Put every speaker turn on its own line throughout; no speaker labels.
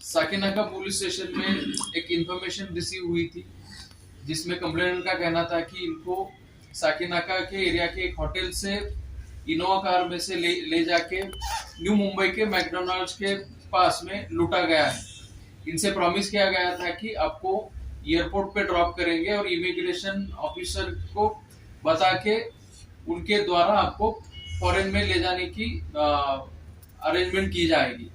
Sakinaka police station में एक information receive हुई थी, जिसमें कंप्लेनेंट का कहना था कि इनको साकिनाका के एरिया के एक होटल से इनोवा कार में से ले जाके न्यू मुंबई के मैकडोनाल्ड्स के पास में लूटा गया है। इनसे प्रॉमिस किया गया था कि आपको एयरपोर्ट पे ड्रॉप करेंगे और इमिग्रेशन ऑफिसर को बता के उनके द्वारा आपको फॉरेन में ले जाने की अरेंजमेंट की जाएगी।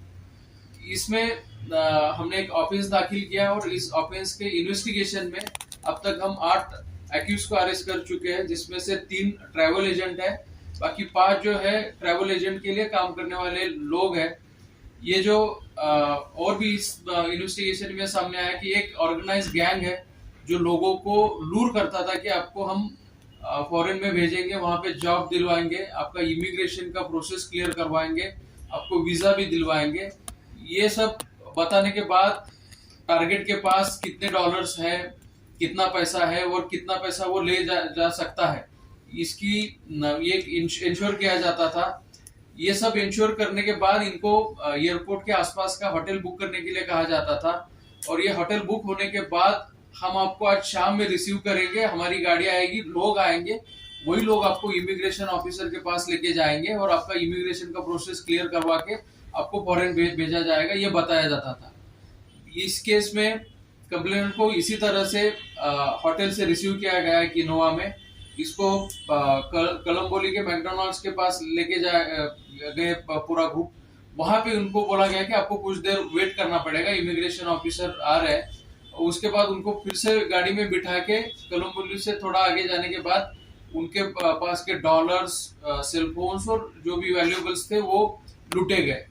इसमें हमने एक ऑफेंस दाखिल किया और इस ऑफेंस के इन्वेस्टिगेशन में अब तक हम 8 एक्यूज को अरेस्ट कर चुके हैं, जिसमें से 3 ट्रैवल एजेंट है, बाकी 5 जो है ट्रैवल एजेंट के लिए काम करने वाले लोग हैं। ये जो और भी इस इन्वेस्टिगेशन में सामने आया कि एक ऑर्गेनाइज गैंग है जो लोगों को लूर करता था कि आपको हम फॉरेन में भेजेंगे, वहां पे जॉब दिलवाएंगे, आपका इमिग्रेशन का प्रोसेस क्लियर करवाएंगे, आपको वीजा भी दिलवाएंगे। ये सब बताने के बाद टारगेट के पास कितने डॉलर्स है, कितना पैसा है और कितना पैसा वो ले जा सकता है, इसकी ये इंश्योर किया जाता था। ये सब इंश्योर करने के बाद इनको एयरपोर्ट के आसपास का होटल बुक करने के लिए कहा जाता था, और ये होटल बुक होने के बाद हम आपको आज शाम में रिसीव करेंगे, हमारी गाड़ी आएगी, लोग आएंगे, वही लोग आपको इमिग्रेशन ऑफिसर के पास लेके जाएंगे और आपका इमिग्रेशन का प्रोसेस क्लियर करवा के आपको फॉरेन भेजा जाएगा, ये बताया जाता था। इस केस में कंप्लेनेंट को इसी तरह से होटल से रिसीव किया गया है कि इनोवा में इसको कलम्बोली के मैकडोनाल्ड्स के पास लेके गए पूरा ग्रुप। वहां पे उनको बोला गया कि आपको कुछ देर वेट करना पड़ेगा, इमिग्रेशन ऑफिसर आ रहे हैं। उसके बाद उनको फिर से गाड़ी में बिठा के कलम्बोली से थोड़ा आगे जाने के बाद उनके पास के डॉलर्स, सेलफोन्स और जो भी वैल्यूएबल्स थे वो लूटे गए।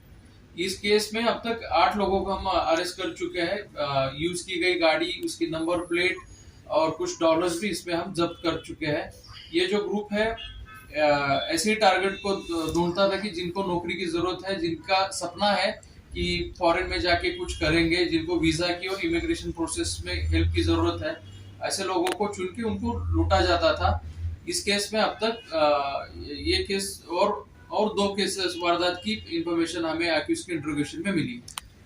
इस केस में अब तक 8 लोगों को हम अरेस्ट कर चुके हैं। यूज की गई गाड़ी, उसकी नंबर प्लेट और कुछ डॉलर्स भी इसमें हम जब्त कर चुके हैं। ये जो ग्रुप है ऐसे ही टारगेट को ढूंढता था कि जिनको नौकरी की जरूरत है, जिनका सपना है कि फॉरेन में जाके कुछ करेंगे, जिनको वीजा की और इमिग्रेशन प्रोसेस में हेल्प की जरूरत है, ऐसे लोगों को चुन के उनको लूटा जाता था। इस केस में अब तक ये केस और 2 केसेस वारदात की इंफॉर्मेशन हमें एक्यूज के इंट्रोगेशन में मिली।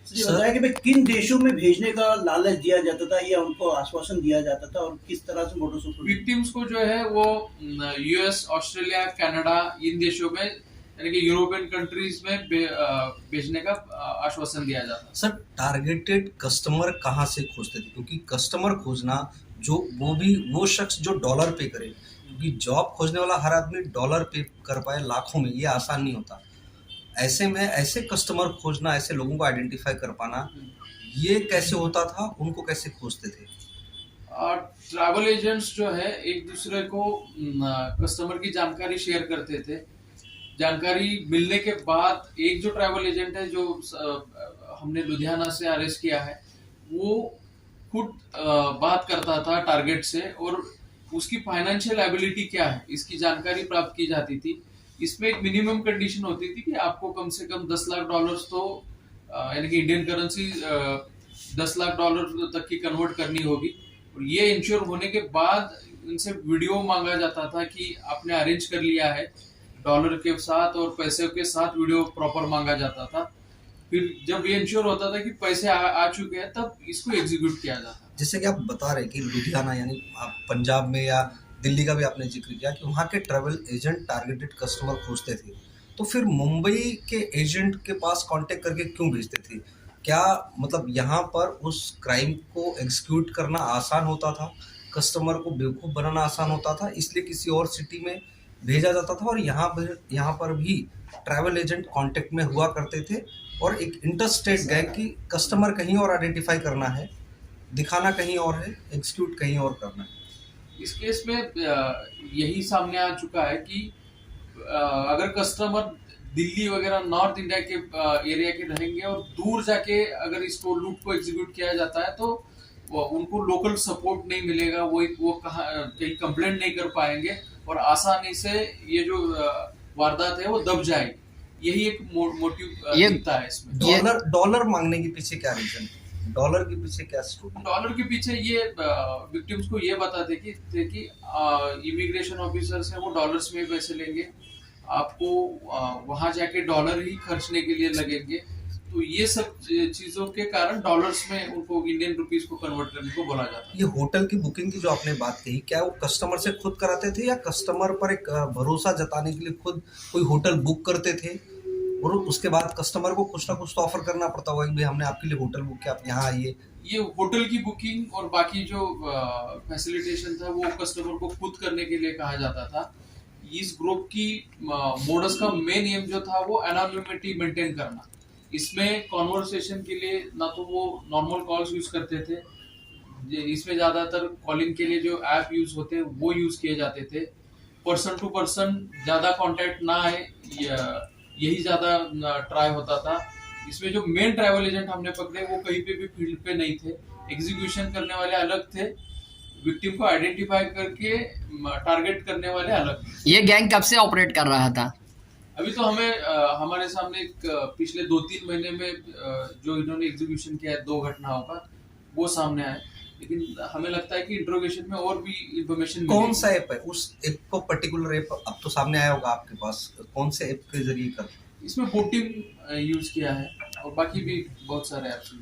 बताया कि भाई किन देशों में भेजने का लालच दिया जाता था या उनको आश्वासन दिया जाता था और किस तरह से मोटो सुपर
विक्टिम्स को जो है वो यूएस, ऑस्ट्रेलिया, कनाडा, इन देशों में यानी कि यूरोपियन कंट्रीज में भेजने का आश्वासन दिया जाता।
सर, टारगेटेड कस्टमर कहाँ से खोजते थे? क्योंकि कस्टमर खोजना जो वो शख्स जो डॉलर पे करे, क्योंकि जॉब खोजने वाला हर आदमी डॉलर पे कर पाए लाखों में, ये आसान नहीं होता। ऐसे में ऐसे कस्टमर खोजना, ऐसे लोगों को आइडेंटिफाई कर पाना, ये कैसे होता था? उनको कैसे खोजते थे?
ट्रैवल एजेंट्स जो है एक दूसरे को कस्टमर की जानकारी शेयर करते थे। जानकारी मिलने के बाद एक जो ट्रैवल एजेंट है जो हमने लुधियाना से अरेस्ट किया है, वो खुद बात करता था टारगेट से और उसकी फाइनेंशियल एबिलिटी क्या है इसकी जानकारी प्राप्त की जाती थी। इसमें एक मिनिमम कंडीशन होती थी कि आपको कम से कम 10 लाख डॉलर्स तो यानी कि इंडियन करेंसी 10 लाख डॉलर तक की कन्वर्ट करनी होगी, और ये इंश्योर होने के बाद इनसे वीडियो मांगा जाता था कि आपने अरेंज कर लिया है, डॉलर के साथ और पैसे के साथ वीडियो प्रॉपर मांगा जाता था। फिर जब ये इंश्योर होता था कि पैसे आ चुके हैं, तब इसको एग्जीक्यूट किया जाता।
जैसे कि आप बता रहे कि लुधियाना यानी आप पंजाब में या दिल्ली का भी आपने जिक्र किया कि वहाँ के ट्रैवल एजेंट टारगेटेड कस्टमर खोजते थे, तो फिर मुंबई के एजेंट के पास कांटेक्ट करके क्यों भेजते थे? क्या मतलब यहाँ पर उस क्राइम को एग्जीक्यूट करना आसान होता था, कस्टमर को बेवकूफ़ बनाना आसान होता था, इसलिए किसी और सिटी में भेजा जाता था? और यहाँ पर भी ट्रैवल एजेंट कांटेक्ट में हुआ करते थे और एक इंटरस्टेट गैंग की कस्टमर कहीं और आइडेंटिफाई करना है, दिखाना कहीं और है, एग्जीक्यूट कहीं और करना है।
इस केस में यही सामने आ चुका है कि अगर कस्टमर दिल्ली वगैरह नॉर्थ इंडिया के एरिया के रहेंगे और दूर जाके अगर इसको लूट को एग्जीक्यूट किया जाता है, तो उनको लोकल सपोर्ट नहीं मिलेगा, वो कहीं कंप्लेंट नहीं कर पाएंगे और आसानी से ये जो वारदात है वो दब जाएगी। यही एक मोटिव दिखता है इसमें।
डॉलर मांगने के पीछे क्या रीजन है? डॉलर के पीछे क्या स्टोरी?
डॉलर के पीछे ये विक्टिम्स को ये बताते कि इमिग्रेशन ऑफिसर्स हैं वो डॉलर्स में पैसे लेंगे, आपको वहां जाके डॉलर ही खर्चने के लिए लगेंगे, तो तो ये सब चीजों के कारण डॉलर्स में उनको इंडियन रुपीस को कन्वर्ट करने को बोला जाता है।
ये होटल की बुकिंग की जो आपने बात कही, क्या वो कस्टमर से खुद कराते थे या कस्टमर पर एक भरोसा जताने के लिए खुद कोई होटल बुक करते थे और उसके बाद कस्टमर को कुछ ना कुछ तो ऑफर करना पड़ता होगा कि भाई हमने आपके लिए होटल बुक किया, आप यहाँ आइए?
ये होटल की बुकिंग और बाकी जो फैसिलिटेशन था वो कस्टमर को खुद करने के लिए कहा जाता था। इस ग्रुप की मोडस का मेन एम जो था वो एनोनिमिटी मेंटेन करना। इसमें कॉन्वर्सेशन के लिए ना तो वो नॉर्मल कॉल्स यूज करते थे, इसमें ज्यादातर कॉलिंग के लिए जो ऐप यूज होते हैं वो यूज किए जाते थे। पर्सन टू पर्सन ज्यादा कांटेक्ट ना आए, यही ज्यादा ट्राई होता था। इसमें जो मेन ट्रैवल एजेंट हमने पकड़े वो कहीं पे भी फील्ड पे नहीं थे, एग्जीक्यूशन करने वाले अलग थे, विक्टिम को आइडेंटिफाई करके टारगेट करने वाले अलग थे।
ये गैंग कब से ऑपरेट कर रहा था?
अभी तो हमें हमारे सामने पिछले 2-3 महीने में जो इन्होंने एग्जीक्यूशन किया है 2 घटनाओं का वो सामने आए, लेकिन हमें लगता है कि इंट्रोगेशन में और भी इंफॉर्मेशन।
कौन सा ऐप है उस ऐप को, पर्टिकुलर ऐप अब तो सामने आया होगा आपके पास, कौन से ऐप के जरिए कर?
इसमें बोटिंग यूज किया है और बाकी भी बहुत सारे ऐप्स।